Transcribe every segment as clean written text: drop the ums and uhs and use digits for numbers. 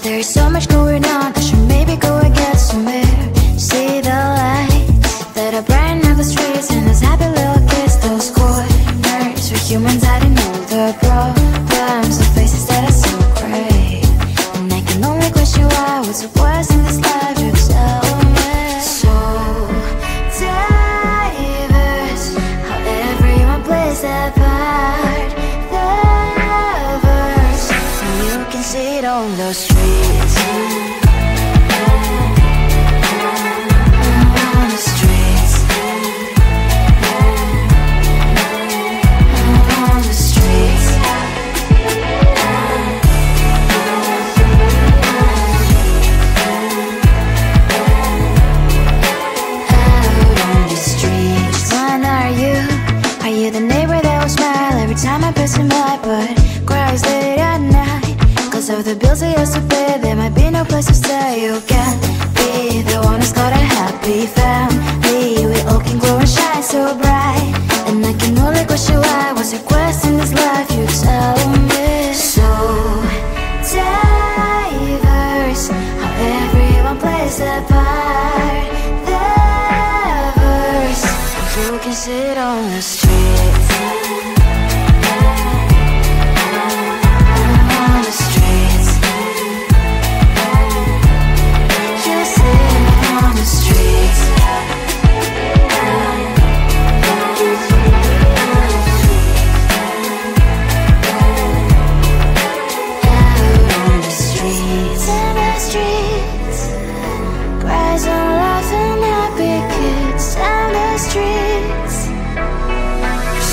There's so much going on, I should maybe go and get some air. See the lights that are brighten up the streets, and those happy little kids, those corners where humans hiding all the problems, the faces that are so great. And I can only question why, what's the worst in this life, you tell me. So diverse, how everyone plays their part. The verse, and you can see it on the streets. Time I pass him by, but cries late at night. Cause of the bills I used to pay, there might be no place to stay. You can't be the one who's got a happy family. We all can glow and shine so bright. And I can only question why, what's your quest in this life, you tell me. So diverse, how everyone plays their part. The verse, you can sit on the streets.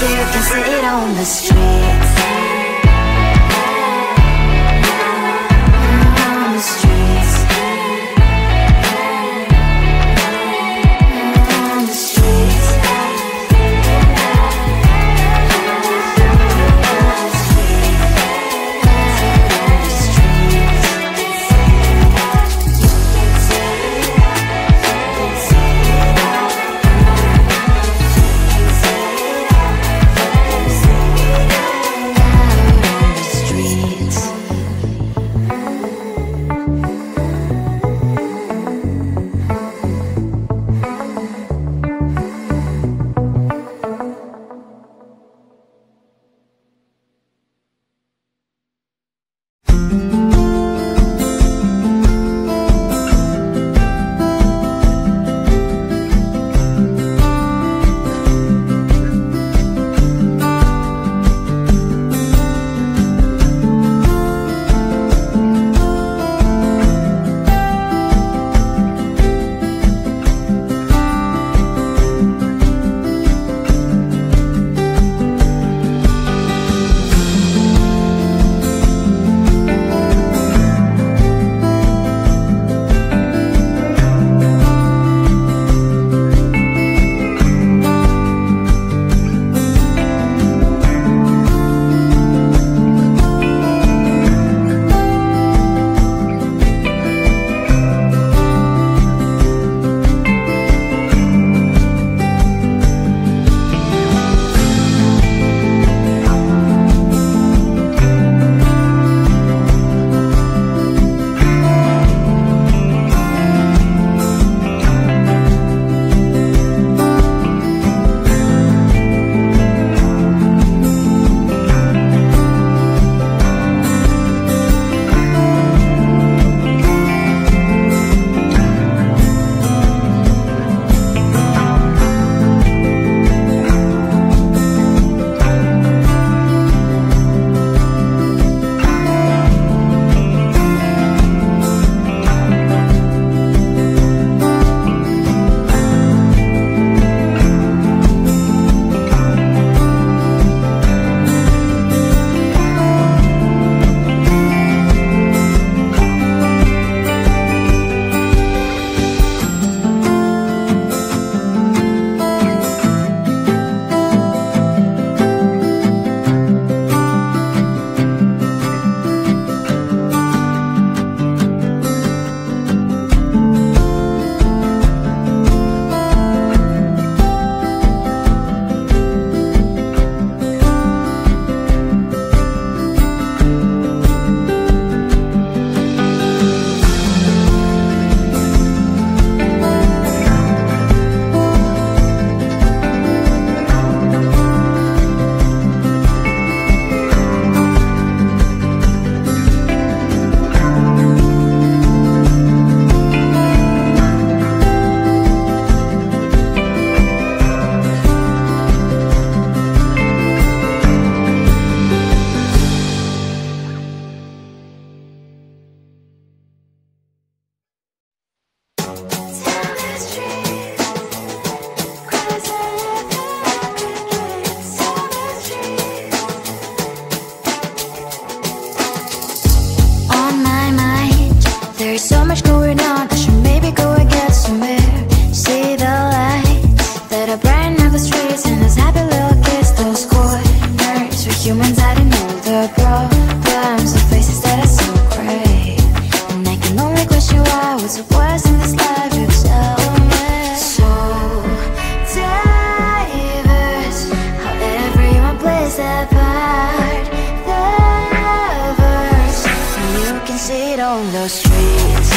You can sit on the streets. On the streets. On the streets. There's so much going on, I should maybe go and get some air. See the lights that are brighten up the streets, and those happy little kids, those corners where humans hiding all the problems, the faces that are so gray. And I can only question why, what's the worst in this life, you tell me. So diverse, how everyone plays their part. The verse, and you can see it on the streets.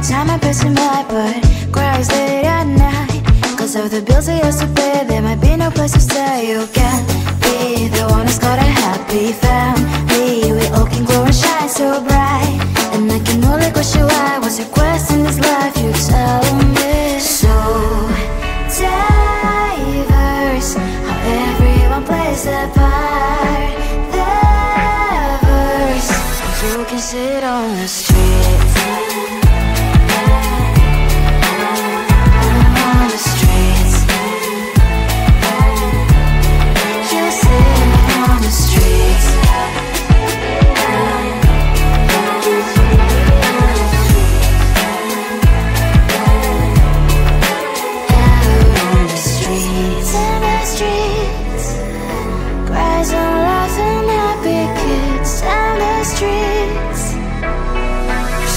Time I pass him by, but cries late at night. Cause of the bills I used to pay, there might be no place to stay. You can't be the one who's got a happy family. We all can glow and shine so bright. And I can only question why, what's your quest in this life, you tell me. So diverse, how everyone plays their part. The verse, you can sit on the street.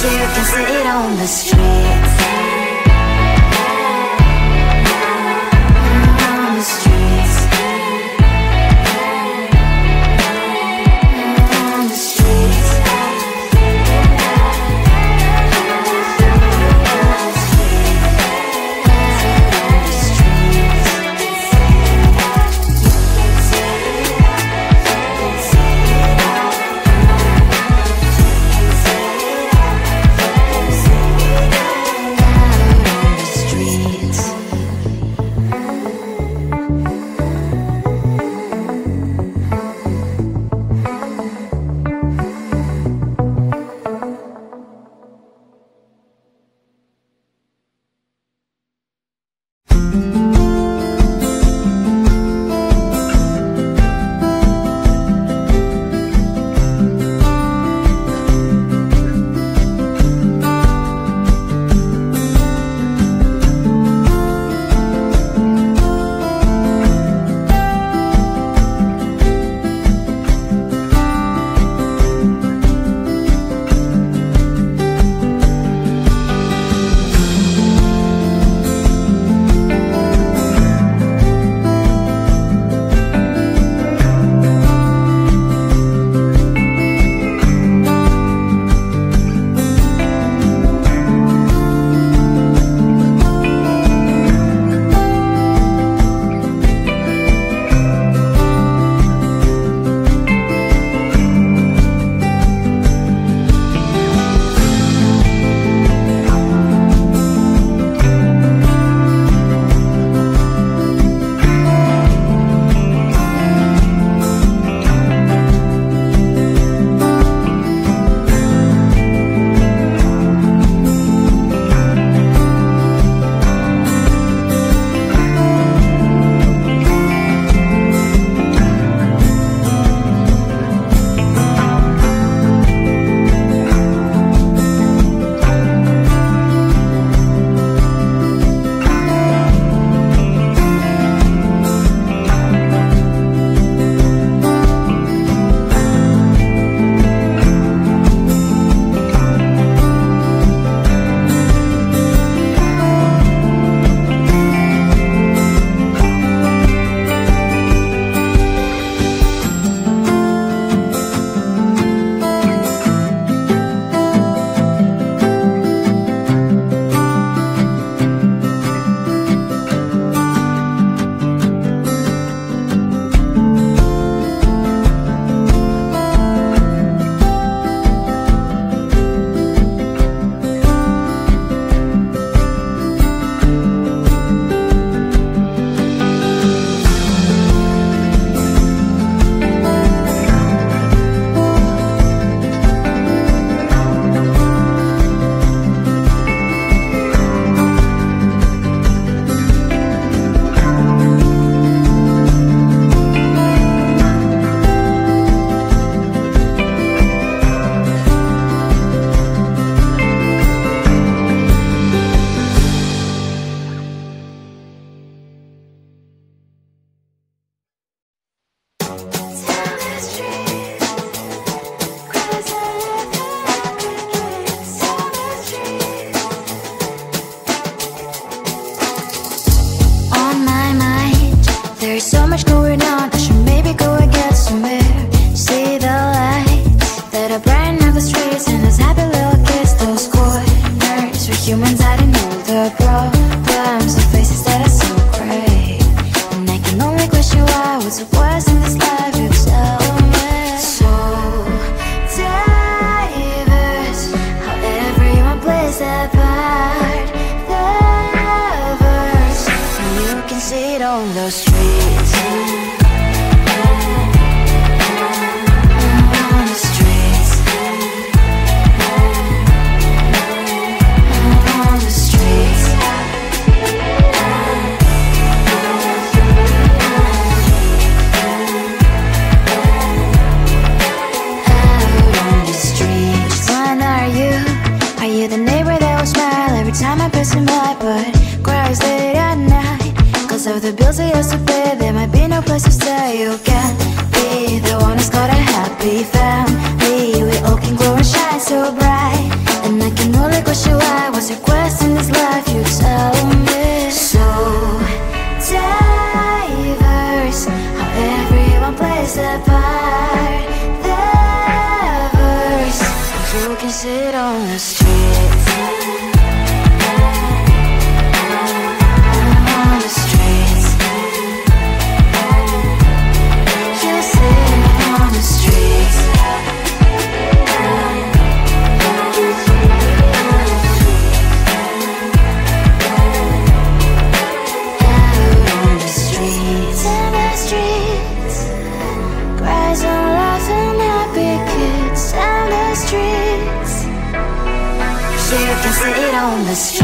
You can sit on the streets. On the streets. On the streets. There's so much going on, I should maybe go and get some air. See the lights that are brighten up the streets, and those happy little kids, those corners where humans hiding all the problems, the faces that are so gray. And I can only question why, what's the worst in this life, you tell me. So diverse, how everyone plays their part. The verse, and you can see it on the streets. Time I pass him by, but cries late at night. Cause of the bills I used to pay, there might be no place to stay. You can't be the one who's got a happy family. We all can glow and shine so bright. And I can only question why, what's your quest in this life, you tell me. So diverse, how everyone plays their part. The verse, you can sit on the street. You can sit on the street.